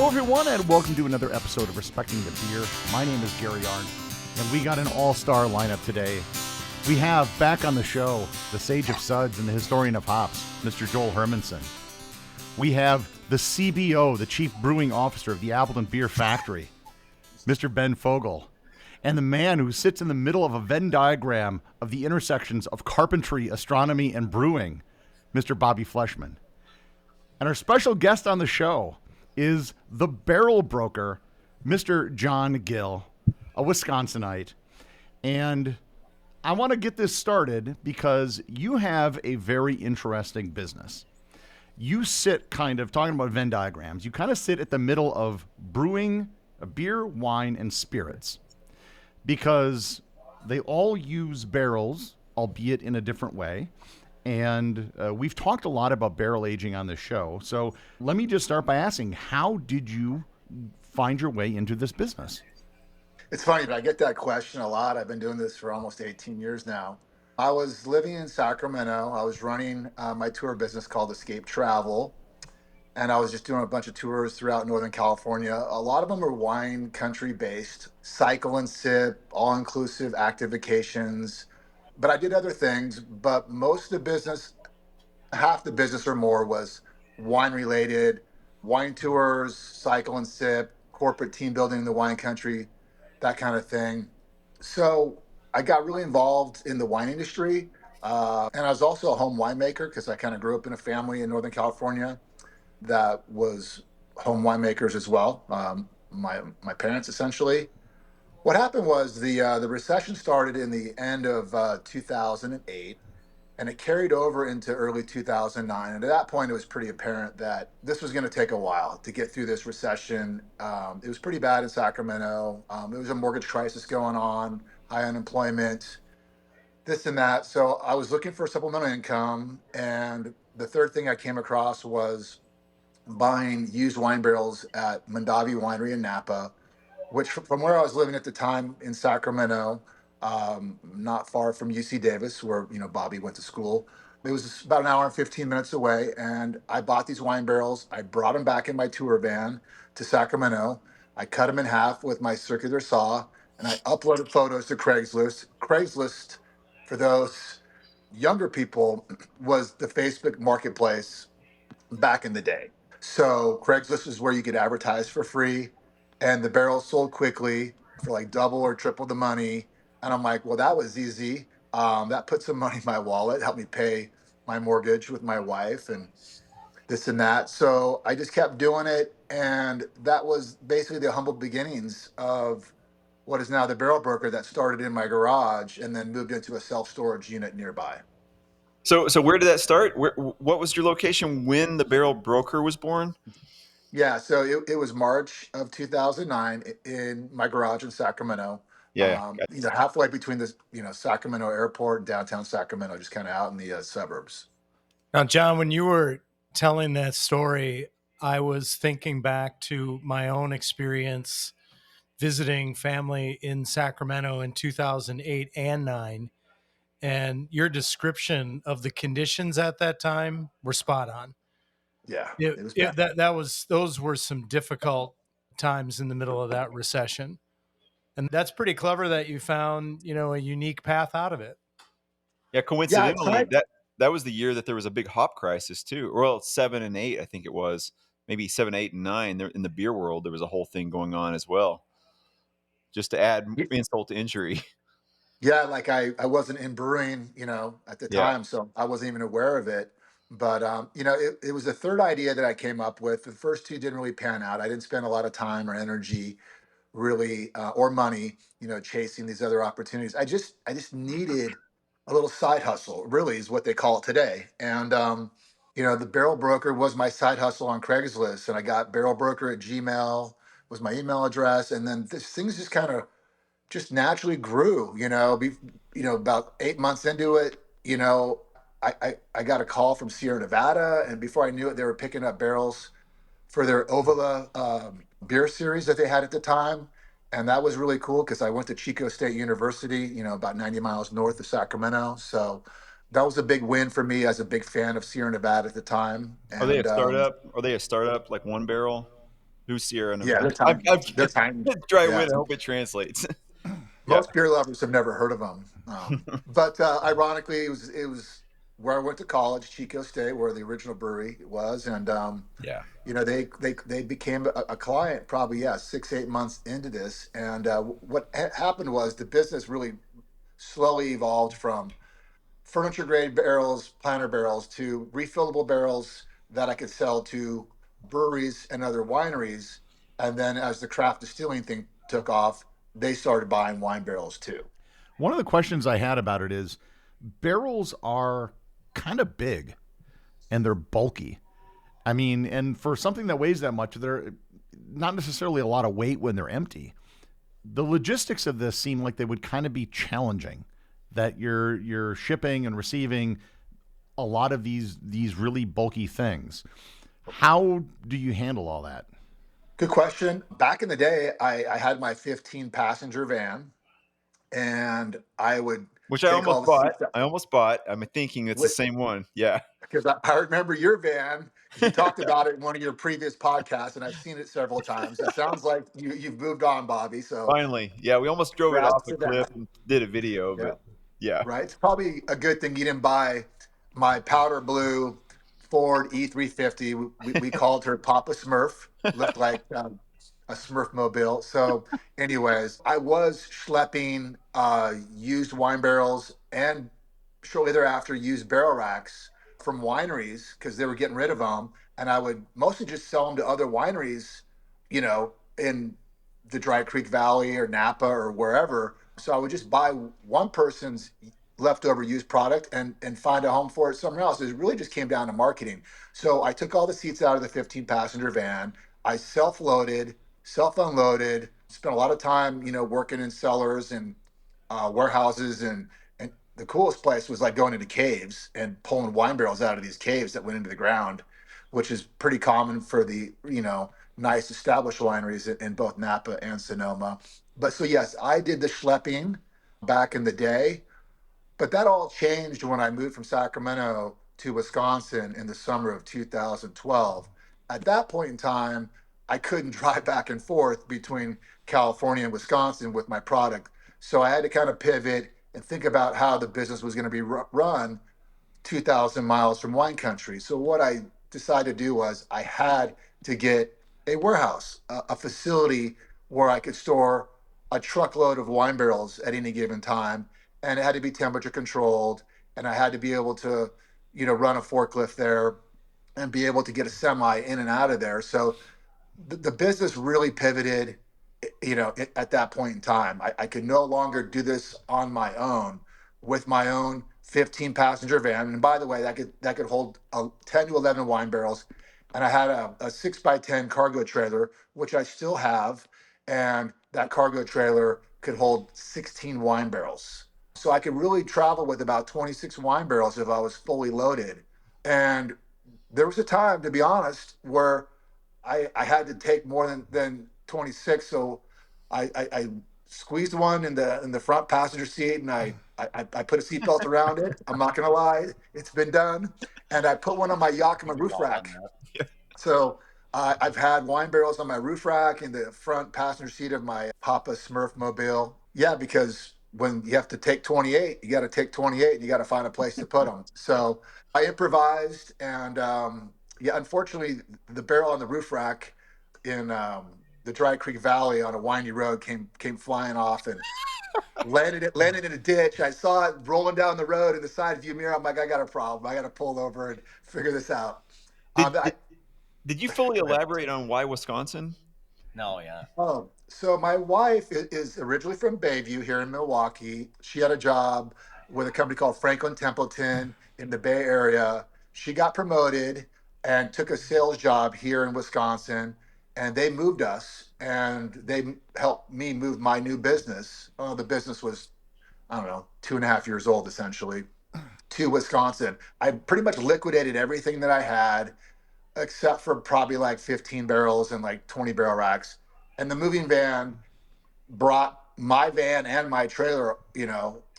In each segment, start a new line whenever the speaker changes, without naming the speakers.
Hello, everyone, and welcome to another episode of Respecting the Beer. My name is Gary Arndt, and we got an all-star lineup today. We have back on the show the Sage of Suds and the Historian of Hops, Mr. Joel Hermansen. We have the CBO, the Chief Brewing Officer of the Appleton Beer Factory, Mr. Ben Fogel, and the man who sits in the middle of a Venn diagram of the intersections of carpentry, astronomy, and brewing, Mr. Bobby Fleshman. And our special guest on the show is the barrel broker, Mr. John Gill, a Wisconsinite. And I want to get this started because you have a very interesting business. You sit kind of, talking about Venn diagrams, you kind of sit at the middle of brewing a beer, wine, and spirits because they all use barrels, albeit in a different way. And we've talked a lot about barrel aging on this show. So let me just start by asking, how did you find your way into this business?
It's funny, but I get that question a lot. I've been doing this for almost 18 years now. I was living in Sacramento. I was running my tour business called Escape Travel, and I was just doing a bunch of tours throughout Northern California. A lot of them are wine country based, cycle and sip, all inclusive active vacations. But I did other things, but most of the business, half the business or more, was wine related, wine tours, cycle and sip, corporate team building in the wine country, that kind of thing. So I got really involved in the wine industry. And I was also a home winemaker because I kind of grew up in a family in Northern California that was home winemakers as well. My parents essentially. What happened was the recession started in the end of 2008, and it carried over into early 2009. And at that point, it was pretty apparent that this was going to take a while to get through this recession. It was pretty bad in Sacramento. There was a mortgage crisis going on, high unemployment, this and that. So I was looking for supplemental income. And the third thing I came across was buying used wine barrels at Mondavi Winery in Napa, which from where I was living at the time in Sacramento, not far from UC Davis, where Bobby went to school. It was about an hour and 15 minutes away, and I bought these wine barrels. I brought them back in my tour van to Sacramento. I cut them in half with my circular saw, and I uploaded photos to Craigslist. Craigslist, for those younger people, was the Facebook marketplace back in the day. So Craigslist is where you could advertise for free, and the barrels sold quickly for like double or triple the money. And I'm like, well, that was easy. That put some money in my wallet, helped me pay my mortgage with my wife and this and that. So I just kept doing it. And that was basically the humble beginnings of what is now the barrel broker that started in my garage and then moved into a self-storage unit nearby.
So where did that start? What was your location when the barrel broker was born?
Yeah, so it was March of 2009 in my garage in Sacramento.
Yeah.
Halfway between the Sacramento airport and downtown Sacramento, just kind of out in the suburbs.
Now, John, when you were telling that story, I was thinking back to my own experience visiting family in Sacramento in 2008 and 9. And your description of the conditions at that time were spot on.
Yeah, it was bad.
Those were some difficult times in the middle of that recession. And that's pretty clever that you found, a unique path out of it.
Yeah, coincidentally, that was the year that there was a big hop crisis too. Well, 7 and 8, I think it was. Maybe 7, 8, and 9. There, in the beer world, there was a whole thing going on as well. Just to add insult to injury.
Yeah, like I wasn't in brewing, at the time, so I wasn't even aware of it. But it was the third idea that I came up with. The first two didn't really pan out. I didn't spend a lot of time or energy, really, or money, chasing these other opportunities. I just needed a little side hustle. Really, is what they call it today. And the barrel broker was my side hustle on Craigslist, and I got barrel broker at Gmail was my email address, and then things just kind of just naturally grew, about 8 months into it, I got a call from Sierra Nevada, and before I knew it, they were picking up barrels for their Ovala beer series that they had at the time. And that was really cool because I went to Chico State University, about 90 miles north of Sacramento. So that was a big win for me as a big fan of Sierra Nevada at the time. And,
Are they a startup? Are they a startup like One Barrel? Who's Sierra
Yeah,
Nevada?
they're tiny. They're tiny.
Dry
Yeah.
wit. I hope it translates.
Most beer lovers have never heard of them. But ironically, it was where I went to college, Chico State, where the original brewery was, and
Yeah.
they became a client probably 6-8 months into this, and what happened was the business really slowly evolved from furniture grade barrels, planter barrels, to refillable barrels that I could sell to breweries and other wineries. And then as the craft distilling thing took off, they started buying wine barrels too.
One of the questions I had about it is barrels are kind of big and they're bulky. I mean, and for something that weighs that much, they're not necessarily a lot of weight when they're empty. The logistics of this seem like they would kind of be challenging. That you're shipping and receiving a lot of these really bulky things. How do you handle all that?
Good question. Back in the day, I had my 15 passenger van, and I would
Which I
take all
almost
the
bought.
seats out.
I'm thinking it's the same one. Yeah.
Because I remember your van, because you talked about it in one of your previous podcasts, and I've seen it several times. It sounds like you've moved on, Bobby. So
Finally. Yeah. We almost drove it
congrats
off a
to
cliff
that.
and did a video,
Yeah.
but yeah.
Right. It's probably a good thing you didn't buy my powder blue Ford E350. We called her Papa Smurf. Looked like a Smurf mobile. So, anyways, I was schlepping used wine barrels and shortly thereafter used barrel racks from wineries because they were getting rid of them, and I would mostly just sell them to other wineries, in the Dry Creek Valley or Napa or wherever. So I would just buy one person's leftover used product and find a home for it somewhere else. It really just came down to marketing. So I took all the seats out of the 15 passenger van. I self-loaded, self-unloaded, spent a lot of time, working in cellars and warehouses, and the coolest place was like going into caves and pulling wine barrels out of these caves that went into the ground, which is pretty common for the, nice established wineries in both Napa and Sonoma. But so yes, I did the schlepping back in the day, but that all changed when I moved from Sacramento to Wisconsin in the summer of 2012. At that point in time, I couldn't drive back and forth between California and Wisconsin with my product. So I had to kind of pivot and think about how the business was going to be run 2,000 miles from wine country. So what I decided to do was I had to get a warehouse, a facility where I could store a truckload of wine barrels at any given time, and it had to be temperature controlled, and I had to be able to, run a forklift there and be able to get a semi in and out of there. So the business really pivoted, at that point in time. I could no longer do this on my own with my own 15 passenger van. And by the way, that could hold 10 to 11 wine barrels. And I had a 6x10 cargo trailer, which I still have. And that cargo trailer could hold 16 wine barrels. So I could really travel with about 26 wine barrels if I was fully loaded. And there was a time, to be honest, where I had to take more than 26. So I squeezed one in the front passenger seat, and I put a seatbelt around it. I'm not gonna lie, it's been done. And I put one on my Yakima roof rack. So I've had wine barrels on my roof rack in the front passenger seat of my Papa Smurf mobile. Yeah, because when you have to take 28, you got to take 28, and you got to find a place to put them. So I improvised, and unfortunately, the barrel on the roof rack in the Dry Creek Valley on a windy road came flying off and landed in a ditch. I saw it rolling down the road in the side view mirror. I'm like, I got a problem. I got to pull over and figure this out.
Did, did, did you fully elaborate on why Wisconsin?
No, yeah.
Oh, so my wife is originally from Bayview here in Milwaukee. She had a job with a company called Franklin Templeton in the Bay Area. She got promoted and took a sales job here in Wisconsin, and they moved us, and they helped me move my new business. The business was, I don't know, 2.5 years old essentially, to Wisconsin. I pretty much liquidated everything that I had except for probably like 15 barrels and like 20 barrel racks. And the moving van brought my van and my trailer,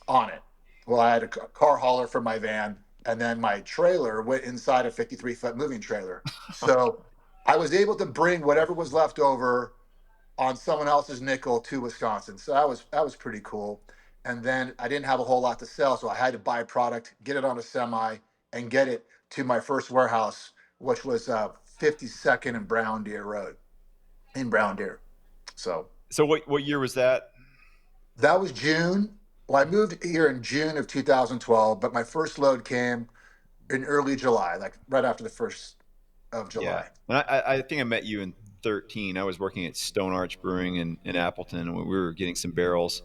on it. Well, I had a car hauler for my van, and then my trailer went inside a 53-foot moving trailer. So I was able to bring whatever was left over on someone else's nickel to Wisconsin. So that was pretty cool. And then I didn't have a whole lot to sell, so I had to buy product, get it on a semi, and get it to my first warehouse, which was 52nd and Brown Deer Road in Brown Deer. So
So what year was that?
that was June. Well, I moved here in June of 2012, but my first load came in early July, like right after the first of
Yeah,
July.
and I think I met you in 13. I was working at Stone Arch Brewing in Appleton, and we were getting some barrels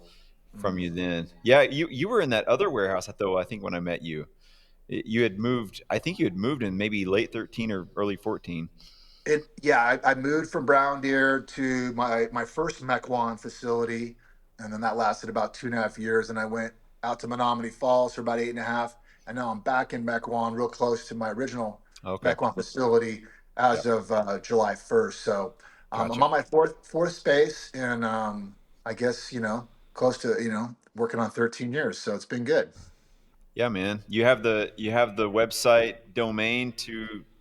from you then. Yeah, you were in that other warehouse though. I think when I met you, you had moved. I think you had moved in maybe late 13 or early 14.
I moved from Brown Deer to my first Mequon facility, and then that lasted about 2.5 years. And I went out to Menominee Falls for about 8.5, and now I'm back in Mequon, real close to my original
Okay.
Mequon facility
Yeah.
as of July 1st. So I'm
Gotcha.
on my fourth space, and I guess close to working on 13 years. So it's been good.
Yeah, man. You have the website domain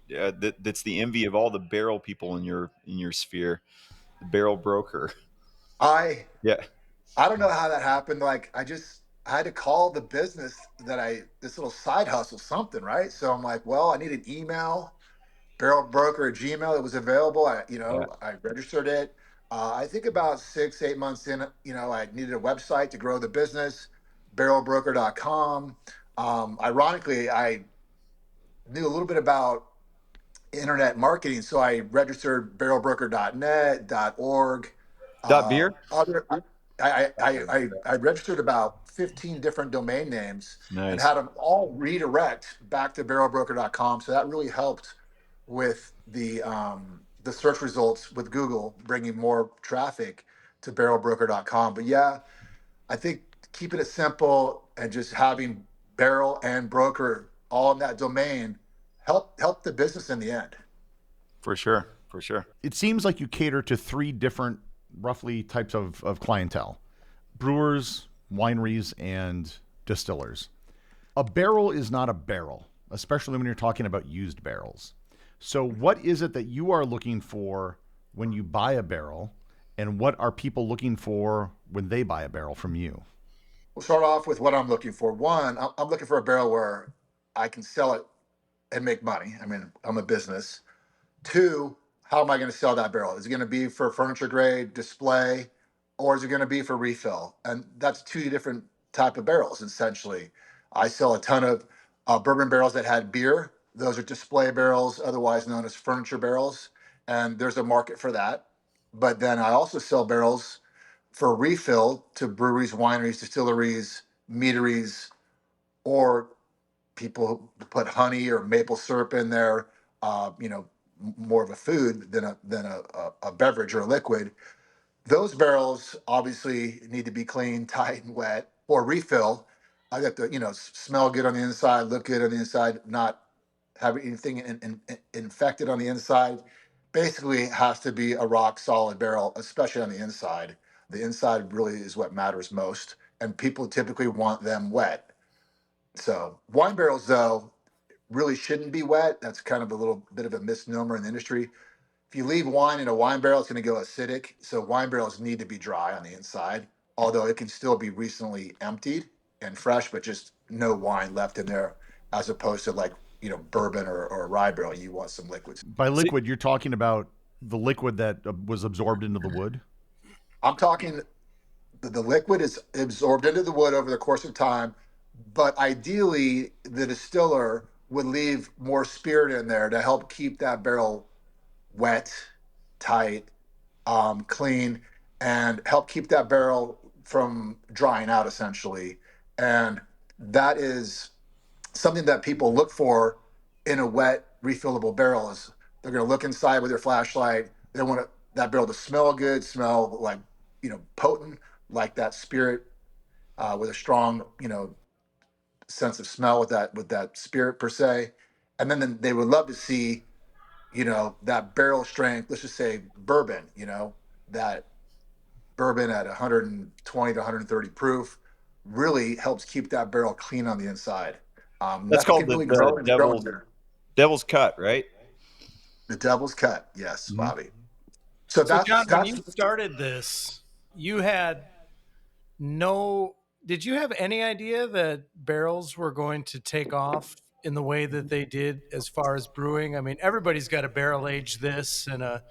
that's the envy of all the barrel people in your sphere. The barrel broker.
I
Yeah.
I don't know how that happened. Like I had to call the business this little side hustle something, right? So I'm like, well, I need an email, barrel broker at Gmail. It was available.
Yeah.
I registered it. I think about 6, 8 months in, I needed a website to grow the business, barrelbroker.com. Ironically, I knew a little bit about internet marketing. So I registered barrelbroker.net, .org,
Dot beer.
other. I registered about 15 different domain names and
Nice.
had them all redirect back to barrelbroker.com. So that really helped with the search results with Google, bringing more traffic to barrelbroker.com. But yeah, I think keeping it simple and just having barrel and broker all in that domain help the business in the end.
For sure. For sure.
It seems like you cater to three different, roughly, types of clientele: brewers, wineries, and distillers. A barrel is not a barrel, especially when you're talking about used barrels. So, what is it that you are looking for when you buy a barrel, and what are people looking for when they buy a barrel from you?
We'll start off with what I'm looking for. One, I'm looking for a barrel where I can sell it and make money. I mean, I'm a business. Two, how am I going to sell that barrel? Is it going to be for furniture grade display, or is it going to be for refill? And that's two different type of barrels essentially. I sell a ton of bourbon barrels that had beer. Those are display barrels, otherwise known as furniture barrels, and there's a market for that. But then I also sell barrels for refill to breweries, wineries, distilleries, meaderies, or people who put honey or maple syrup in there. More of a food than a beverage or a liquid. Those barrels obviously need to be clean, tight, and wet. Or refill, I got to smell good on the inside, look good on the inside, not have anything infected on the inside. Basically, it has to be a rock solid barrel, especially on the inside. The inside really is what matters most, and people typically want them wet. So wine barrels, though, really shouldn't be wet. That's kind of a little bit of a misnomer in the industry. If you leave wine in a wine barrel, it's going to go acidic. So wine barrels need to be dry on the inside, although it can still be recently emptied and fresh, but just no wine left in there, as opposed to like bourbon or a rye barrel. You want some liquids.
By
See,
liquid, you're talking about the liquid that was absorbed into the wood.
I'm talking the liquid is absorbed into the wood over the course of time, but ideally the distiller would leave more spirit in there to help keep that barrel wet, tight, clean, and help keep that barrel from drying out essentially. And that is something that people look for in a wet refillable barrel. Is they're going to look inside with their flashlight. They want that barrel to smell good, smell like potent, like that spirit, with a strong sense of smell with that spirit per se. And then they would love to see that barrel strength. Let's just say bourbon. That bourbon at 120 to 130 proof really helps keep that barrel clean on the inside.
that's
Nothing
called
can
the,
really
the
grow in
devil's
there.
devil's cut, right?
The Devil's Cut. Yes,
Mhm.
Bobby. So
So John, when
that's
you started this, you had no, did you have any idea that barrels were going to take off in the way that they did as far as brewing? I mean, everybody's got a barrel age this and a,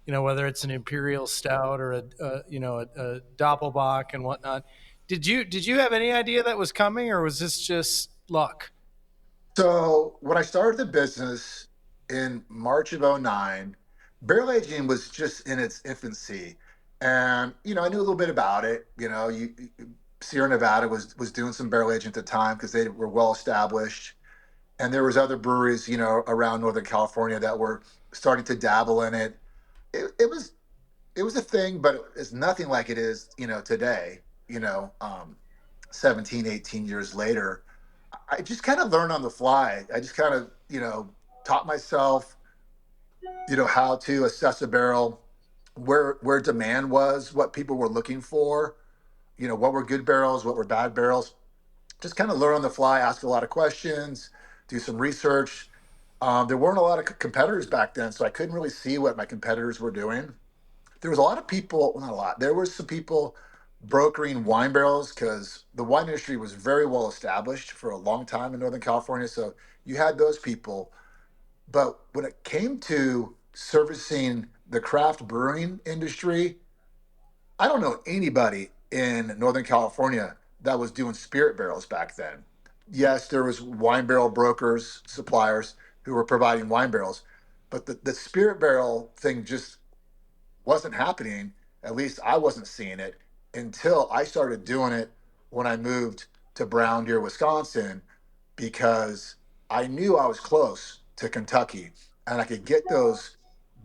whether it's an imperial stout or a doppelbock and whatnot. Did you have any idea that was coming, or was this just luck?
So when I started the business in March of '09, barrel aging was just in its infancy. And, I knew a little bit about it. Sierra Nevada was doing some barrel aging at the time because they were well established. And there was other breweries, around Northern California that were starting to dabble in it. It was a thing, but it's nothing like it is, today, 17, 18 years later. I just kind of learned on the fly. I just kind of, taught myself, how to assess a barrel, where demand was, what people were looking for, what were good barrels, what were bad barrels. Just kind of learn on the fly, ask a lot of questions, do some research. There weren't a lot of competitors back then, so I couldn't really see what my competitors were doing. There was a lot of people, well, not a lot. There were some people brokering wine barrels because the wine industry was very well established for a long time in Northern California. So you had those people. But when it came to servicing the craft brewing industry, I don't know anybody in Northern California that was doing spirit barrels back then. Yes, there was wine barrel brokers, suppliers who were providing wine barrels, but the spirit barrel thing just wasn't happening. At least I wasn't seeing it until I started doing it when I moved to Brown Deer, Wisconsin, because I knew I was close to Kentucky and I could get those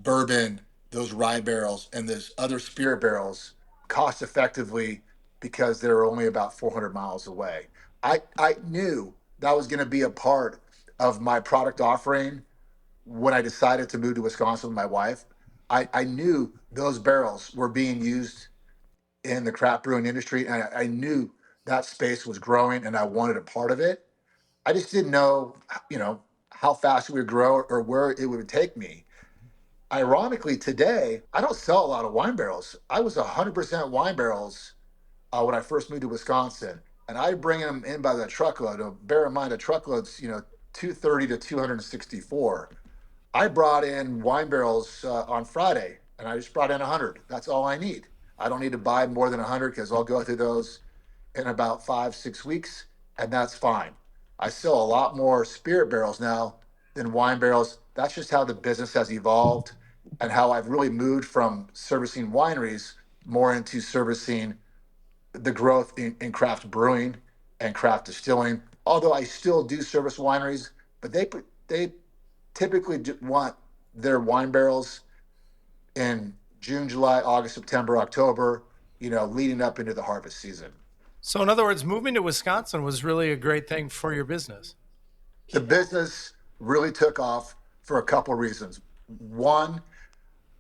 bourbon, those rye barrels, and those other spirit barrels cost effectively because they're only about 400 miles away. I knew that was going to be a part of my product offering when I decided to move to Wisconsin with my wife. I knew those barrels were being used in the craft brewing industry, and I knew that space was growing, and I wanted a part of it. I just didn't know, how fast it would grow or where it would take me. Ironically, today I don't sell a lot of wine barrels. I was 100% wine barrels when I first moved to Wisconsin, and I bring them in by the truckload. Bear in mind, a truckload's 230 to 264. I brought in wine barrels on Friday, and I just brought in 100. That's all I need. I don't need to buy more than 100 because I'll go through those in about 5, 6 weeks, and that's fine. I sell a lot more spirit barrels now than wine barrels. That's just how the business has evolved and how I've really moved from servicing wineries more into servicing the growth in craft brewing and craft distilling. Although I still do service wineries, but they typically want their wine barrels in June, July, August, September, October, leading up into the harvest season.
So, in other words, moving to Wisconsin was really a great thing for your business.
The business really took off for a couple of reasons. One,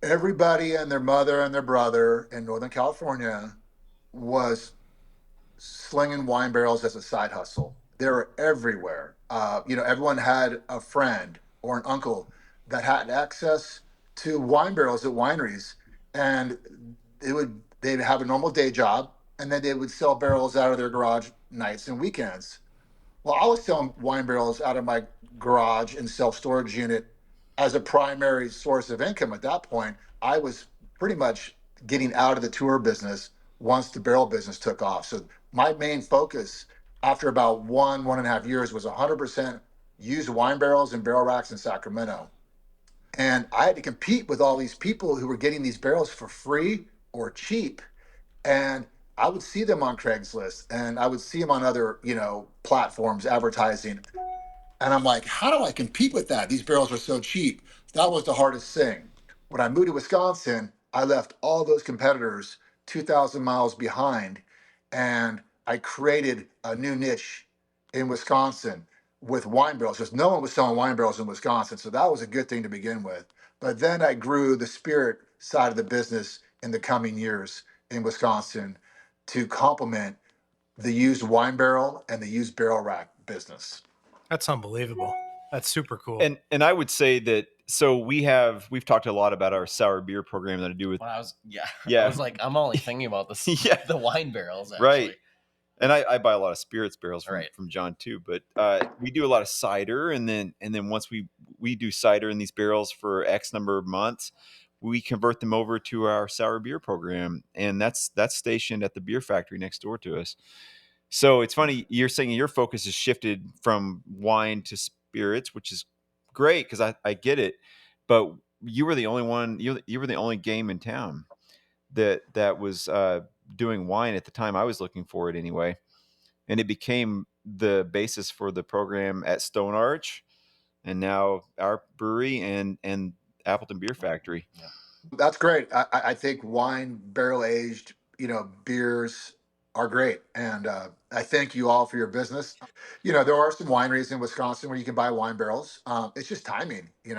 everybody and their mother and their brother in Northern California was slinging wine barrels as a side hustle. They were everywhere. Everyone had a friend or an uncle that had access to wine barrels at wineries, and they'd have a normal day job, and then they would sell barrels out of their garage nights and weekends. Well, I was selling wine barrels out of my garage and self storage unit as a primary source of income at that point. I was pretty much getting out of the tour business once the barrel business took off. So my main focus after about 1.5 years was 100% used wine barrels and barrel racks in Sacramento. And I had to compete with all these people who were getting these barrels for free or cheap. And I would see them on Craigslist and I would see them on other, platforms advertising. And I'm like, how do I compete with that? These barrels are so cheap. That was the hardest thing. When I moved to Wisconsin, I left all those competitors 2,000 miles behind and I created a new niche in Wisconsin with wine barrels because no one was selling wine barrels in Wisconsin. So that was a good thing to begin with. But then I grew the spirit side of the business in the coming years in Wisconsin to complement the used wine barrel and the used barrel rack business.
That's unbelievable. That's super cool.
And I would say that So we've talked a lot about our sour beer program that I do with.
Well, I was like, I'm only thinking about this, the wine barrels, actually.
Right. And I buy a lot of spirits barrels from John too, but we do a lot of cider, and then once we do cider in these barrels for X number of months, we convert them over to our sour beer program, and that's stationed at the beer factory next door to us. So it's funny you're saying your focus has shifted from wine to spirits, which is great because I get it, but you were the only one. You were the only game in town that was doing wine at the time I was looking for it anyway, and it became the basis for the program at Stone Arch, and now our brewery and Appleton Beer Factory.
Yeah.
That's great. I think wine barrel aged, beers are great, and I thank you all for your business. There are some wineries in Wisconsin where you can buy wine barrels. It's just timing. You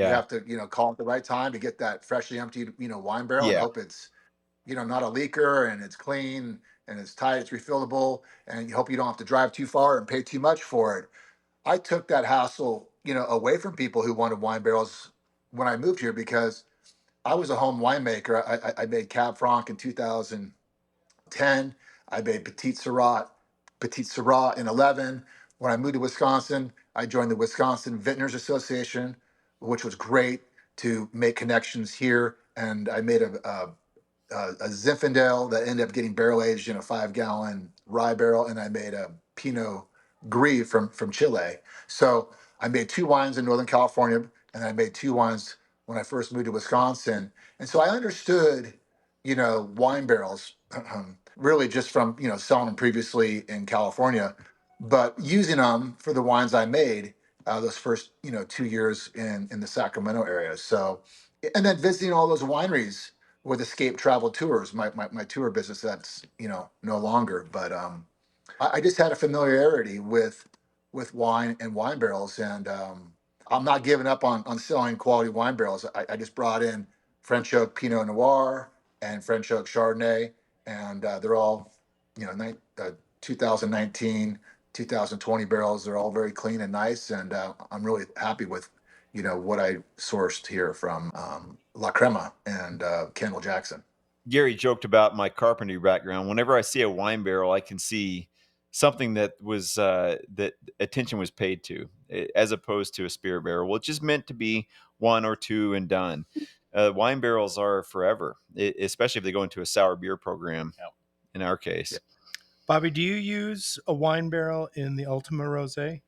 have to call at the right time to get that freshly emptied wine barrel and hope it's not a leaker and it's clean and it's tight, it's refillable, and you hope you don't have to drive too far and pay too much for it. I took that hassle away from people who wanted wine barrels when I moved here because I was a home winemaker. I made Cab Franc in 2010. I made Petit Syrah in 11. When I moved to Wisconsin, I joined the Wisconsin Vintners Association, which was great to make connections here. And I made a Zinfandel that ended up getting barrel aged in a 5-gallon rye barrel, and I made a Pinot Gris from Chile. So I made 2 wines in Northern California, and I made 2 wines when I first moved to Wisconsin. And so I understood, wine barrels really just from selling them previously in California, but using them for the wines I made those first 2 years in the Sacramento area. So, and then visiting all those wineries with Escape Travel Tours, my tour business that's no longer. But I just had a familiarity with wine and wine barrels, and I'm not giving up on selling quality wine barrels. I just brought in French oak Pinot Noir and French oak Chardonnay, and they're all 2019, 2020 barrels. They're all very clean and nice, and I'm really happy with what I sourced here from La Crema and Kendall Jackson.
Gary joked about my carpentry background. Whenever I see a wine barrel, I can see something that was that attention was paid to, as opposed to a spirit barrel, which is meant to be 1 or 2 and done. Wine barrels are forever, especially if they go into a sour beer program.
Yep.
In our case,
Yep.
Bobby, do you use a wine barrel in the Ultima Rosé?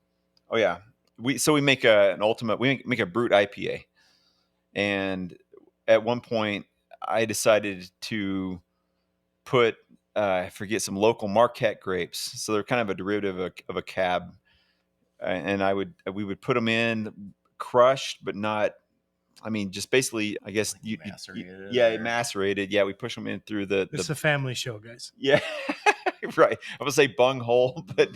Oh yeah, we make an Ultimate. We make a Brut IPA, and at one point I decided to put I forget some local Marquette grapes. So they're kind of a derivative of a cab, and we would put them in crushed, but not. I mean, just basically, I guess macerated. Yeah, we push them in through the.
It's a family show, guys.
Yeah, right. I would say bung hole, but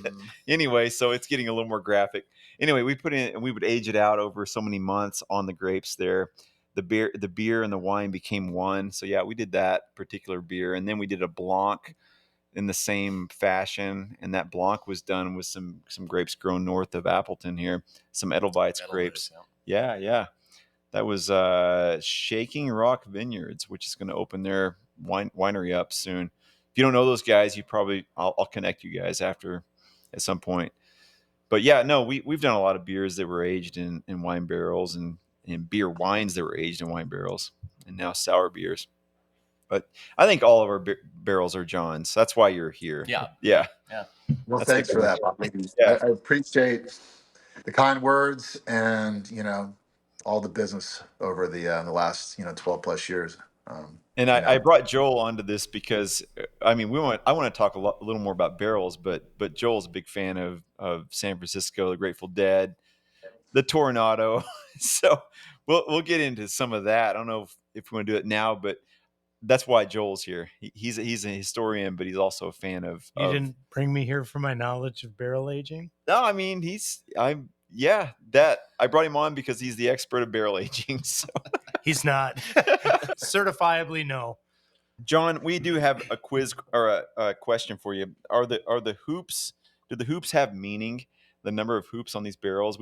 anyway, so it's getting a little more graphic. Anyway, we put in and we would age it out over so many months on the grapes there. The beer and the wine became one. So yeah, we did that particular beer, and then we did a Blanc in the same fashion, and that Blanc was done with some grapes grown north of Appleton here, some Edelweiss grapes. Yeah. That was Shaking Rock Vineyards, which is going to open their winery up soon. If you don't know those guys, I'll connect you guys after at some point. But yeah, no, we've done a lot of beers that were aged in wine barrels and beer wines that were aged in wine barrels, and now sour beers. But I think all of our barrels are John's. That's why you're here. Yeah.
Well,
That's
thanks for that, Bobby.
Yeah.
I appreciate the kind words and all the business over the last 12 plus years.
And I brought Joel onto this because I want to talk a little more about barrels, but Joel's a big fan of San Francisco, the Grateful Dead, the Tornado. So we'll get into some of that. I don't know if we want to do it now, but that's why Joel's here. He's a historian, but he's also a fan of.
You didn't bring me here for my knowledge of barrel aging?
No, I mean I brought him on because he's the expert of barrel aging. So.
He's not. Certifiably no.
John, we do have a quiz or a question for you. Do the hoops have meaning? The number of hoops on these barrels?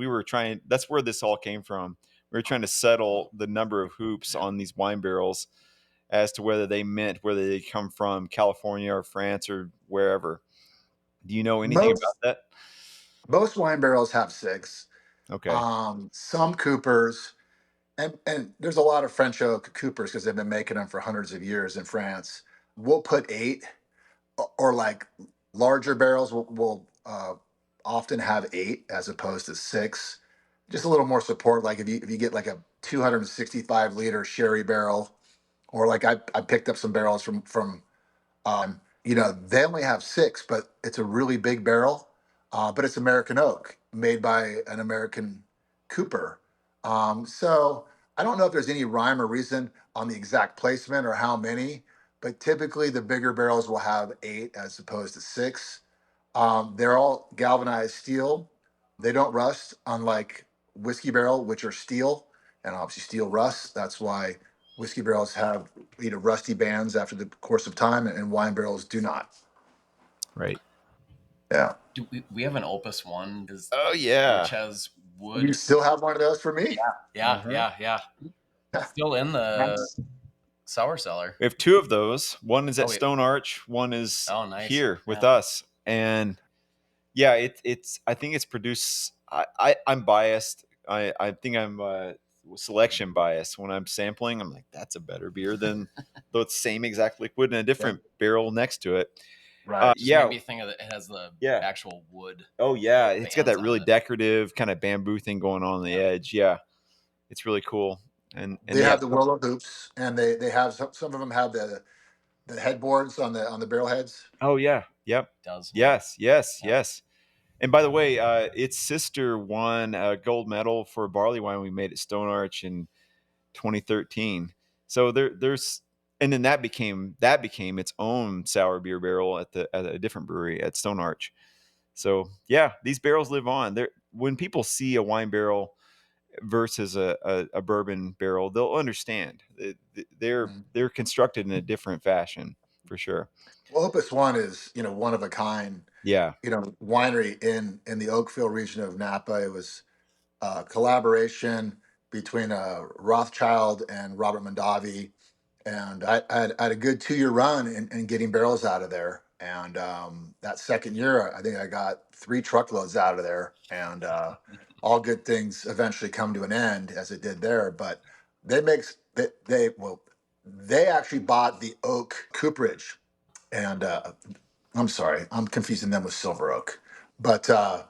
That's where this all came from. We were trying to settle the number of hoops on these wine barrels as to whether they come from California or France or wherever. Do you know anything about
Most
that?
most wine barrels have 6.
Okay.
Some coopers, and there's a lot of French oak coopers because they've been making them for hundreds of years in France. We'll put 8, or like larger barrels will often have 8 as opposed to 6. Just a little more support. Like if you get like a 265-liter sherry barrel, or like I picked up some barrels from they only have 6, but it's a really big barrel. But it's American oak made by an American cooper. So I don't know if there's any rhyme or reason on the exact placement or how many, but typically the bigger barrels will have 8 as opposed to 6. They're all galvanized steel. They don't rust, unlike whiskey barrel, which are steel, and obviously steel rusts. That's why whiskey barrels have rusty bands after the course of time, and wine barrels do not.
Right.
Yeah.
Do we have an Opus 1?
Oh yeah.
Which has wood.
You still have one of those for me?
Yeah. Still in the sour cellar.
We have 2 of those. One is at Stone Arch. One is here with us. And yeah, it's. I think it's produced. I'm biased. I think I'm selection biased when I'm sampling. I'm like, that's a better beer than the same exact liquid in a different barrel next to it.
Right.
Just made me think of it has the actual wood.
Oh yeah, it's got that really decorative kind of bamboo thing going on the edge. Yeah, it's really cool. And
they have the willow hoops, and they have some of them have the headboards on the barrel heads.
Oh yeah, yep.
It does.
Yes. And by the way, its sister won a gold medal for a barley wine we made at Stone Arch in 2013. So there's, and then that became its own sour beer barrel at a different brewery at Stone Arch. So yeah, these barrels live on. When people see a wine barrel versus a bourbon barrel, they'll understand. They're constructed in a different fashion for sure.
Well, Opus 1 is one of a kind.
Yeah.
Winery in the Oakville region of Napa. It was a collaboration between Rothschild and Robert Mondavi, and I had a good 2-year run in getting barrels out of there. And that second year, I think I got 3 truckloads out of there, and all good things eventually come to an end, as it did there. But they actually bought the oak cooperage, and I'm sorry, I'm confusing them with Silver Oak, but their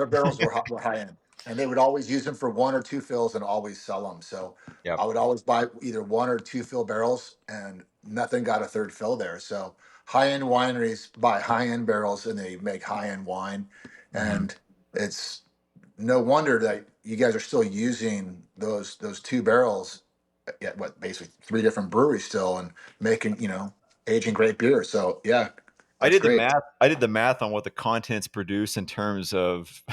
barrels were high end, and they would always use them for 1 or 2 fills and always sell them. So I would always buy either 1 or 2 fill barrels, and nothing got a third fill there. So high end wineries buy high end barrels, and they make high end wine, and it's no wonder that you guys are still using those 2 barrels at basically 3 different breweries still, and making aging great beer. So yeah,
I did the math on what the contents produce in terms of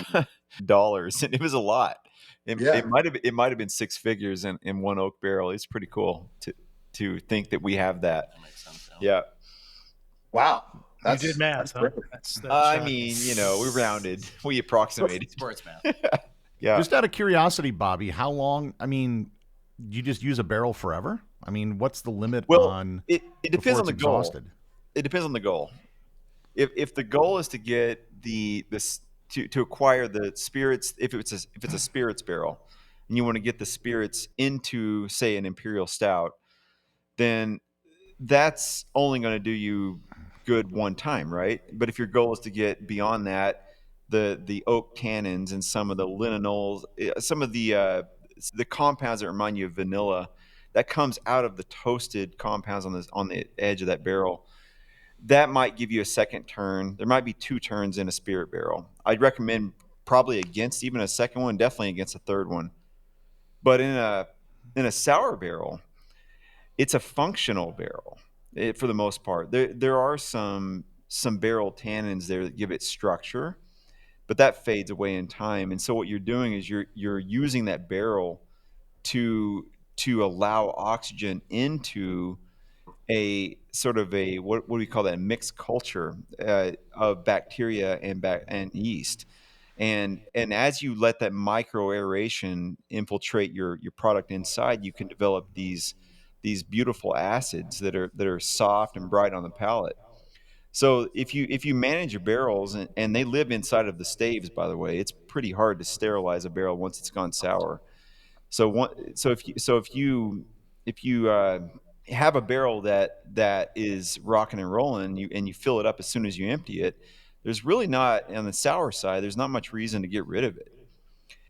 dollars, and it was a lot. It might have been 6 figures in one oak barrel. It's pretty cool to think that we have that.
That makes sense.
Yeah. Wow.
You did math. Huh?
I mean, we rounded, we approximated.
Sports math.
Yeah.
Just out of curiosity, Bobby, how long? I mean, you just use a barrel forever? I mean, what's the limit on?
It depends on the
exhausted?
goal. It depends on the goal. If the goal is to get to acquire the spirits, if it's a spirits barrel, and you want to get the spirits into, say, an imperial stout, then that's only going to do you good one time, right? But if your goal is to get beyond that, the oak tannins and some of the linalols, some of the compounds that remind you of vanilla, that comes out of the toasted compounds on the edge of that barrel, that might give you a second turn. There might be 2 turns in a spirit barrel. I'd recommend probably against even a second one, definitely against a third one. But in a sour barrel, it's a functional barrel for the most part. There are some barrel tannins there that give it structure, but that fades away in time. And so what you're doing is you're using that barrel to allow oxygen into a sort of a what do we call that, mixed culture of bacteria and yeast. And as you let that micro aeration infiltrate your product inside, you can develop these beautiful acids that are soft and bright on the palate. So if you manage your barrels, and they live inside of the staves, by the way, it's pretty hard to sterilize a barrel once it's gone sour. So if you have a barrel that is rocking and rolling, and you fill it up as soon as you empty it, there's really not, on the sour side, there's not much reason to get rid of it.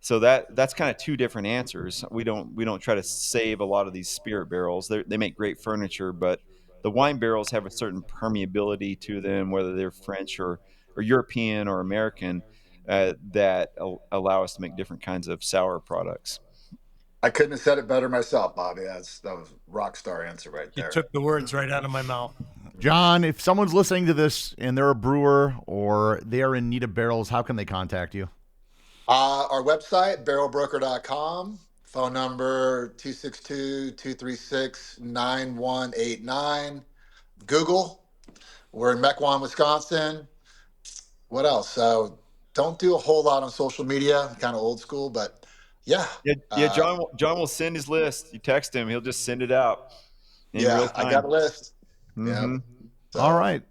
So that's kind of two different answers. We don't try to save a lot of these spirit barrels. They make great furniture, but the wine barrels have a certain permeability to them, whether they're French or European or American, that allow us to make different kinds of sour products.
I couldn't have said it better myself, Bobby. That was a rock star answer right there.
You took the words right out of my mouth.
John, if someone's listening to this and they're a brewer or they are in need of barrels, how can they contact you?
Our website, barrelbroker.com. Phone number 262-236-9189. Google. We're in Mequon, Wisconsin. What else? So don't do a whole lot on social media, kind of old school, but yeah.
John will send his list. You text him, he'll just send it out in real time.
I got a list.
Mm-hmm.
Yeah. So.
All right.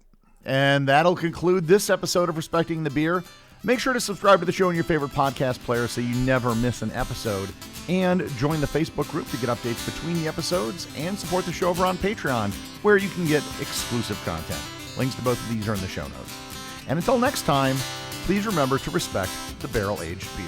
And that'll conclude this episode of Respecting the Beer. Make sure to subscribe to the show in your favorite podcast player so you never miss an episode. And join the Facebook group to get updates between the episodes, and support the show over on Patreon, where you can get exclusive content. Links to both of these are in the show notes. And until next time, please remember to respect the barrel-aged beer.